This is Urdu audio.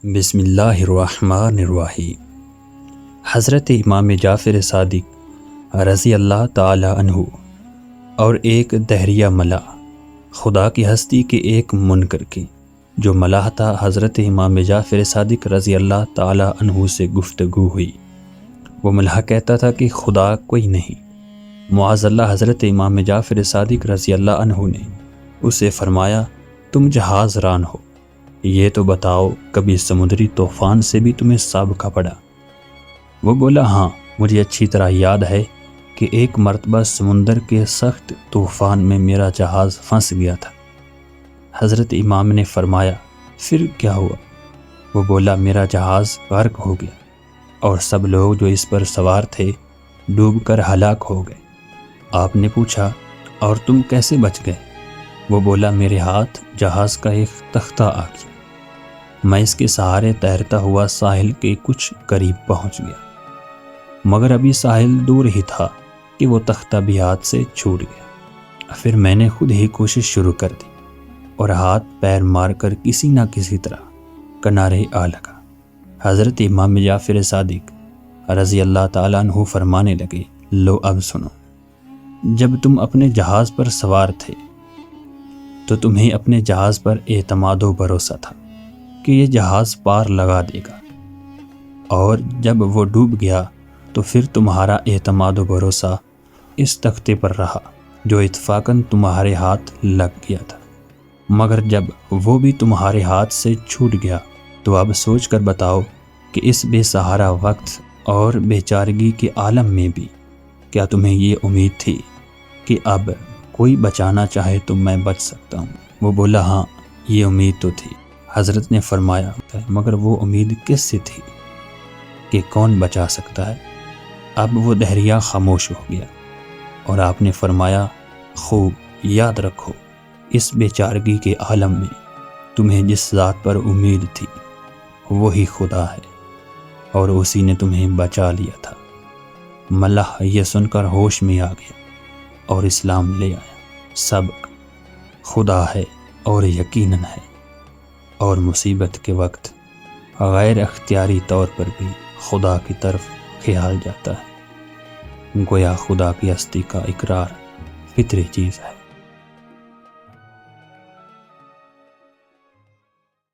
بسم اللہ الرحمن الرحیم۔ حضرت امام جعفر صادق رضی اللہ تعالی عنہ اور ایک دہریہ ملا خدا کی ہستی کے ایک منکر کی جو ملاح تھا، حضرت امام جعفر صادق رضی اللہ تعالی عنہ سے گفتگو ہوئی۔ وہ ملاح کہتا تھا کہ خدا کوئی نہیں۔ معاذ اللہ، حضرت امام جعفر صادق رضی اللہ عنہ نے اسے فرمایا، تم جہاز ران ہو، یہ تو بتاؤ کبھی سمندری طوفان سے بھی تمہیں سابقہ پڑا؟ وہ بولا، ہاں، مجھے اچھی طرح یاد ہے کہ ایک مرتبہ سمندر کے سخت طوفان میں میرا جہاز پھنس گیا تھا۔ حضرت امام نے فرمایا، پھر کیا ہوا؟ وہ بولا، میرا جہاز غرق ہو گیا اور سب لوگ جو اس پر سوار تھے ڈوب کر ہلاک ہو گئے۔ آپ نے پوچھا، اور تم کیسے بچ گئے؟ وہ بولا، میرے ہاتھ جہاز کا ایک تختہ آ گیا، میں اس کے سہارے تیرتا ہوا ساحل کے کچھ قریب پہنچ گیا، مگر ابھی ساحل دور ہی تھا کہ وہ تختہ بھی ہاتھ سے چھوٹ گیا۔ پھر میں نے خود ہی کوشش شروع کر دی اور ہاتھ پیر مار کر کسی نہ کسی طرح کنارے آ لگا۔ حضرت امام جعفر صادق رضی اللہ تعالیٰ عنہ فرمانے لگے، لو اب سنو، جب تم اپنے جہاز پر سوار تھے تو تمہیں اپنے جہاز پر اعتماد و بھروسہ تھا کہ یہ جہاز پار لگا دے گا، اور جب وہ ڈوب گیا تو پھر تمہارا اعتماد و بھروسہ اس تختے پر رہا جو اتفاقاً تمہارے ہاتھ لگ گیا تھا، مگر جب وہ بھی تمہارے ہاتھ سے چھوٹ گیا تو اب سوچ کر بتاؤ کہ اس بے سہارا وقت اور بے چارگی کے عالم میں بھی کیا تمہیں یہ امید تھی کہ اب کوئی بچانا چاہے تو میں بچ سکتا ہوں؟ وہ بولا، ہاں، یہ امید تو تھی۔ حضرت نے فرمایا، مگر وہ امید کس سے تھی کہ کون بچا سکتا ہے؟ اب وہ دہریہ خاموش ہو گیا اور آپ نے فرمایا، خوب یاد رکھو، اس بے چارگی کے عالم میں تمہیں جس ذات پر امید تھی وہی خدا ہے، اور اسی نے تمہیں بچا لیا تھا۔ ملاح یہ سن کر ہوش میں آ گیا اور اسلام لے آیا۔ سبق: خدا ہے اور یقیناً ہے، اور مصیبت کے وقت غیر اختیاری طور پر بھی خدا کی طرف خیال جاتا ہے، گویا خدا کی ہستی کا اقرار فطری چیز ہے۔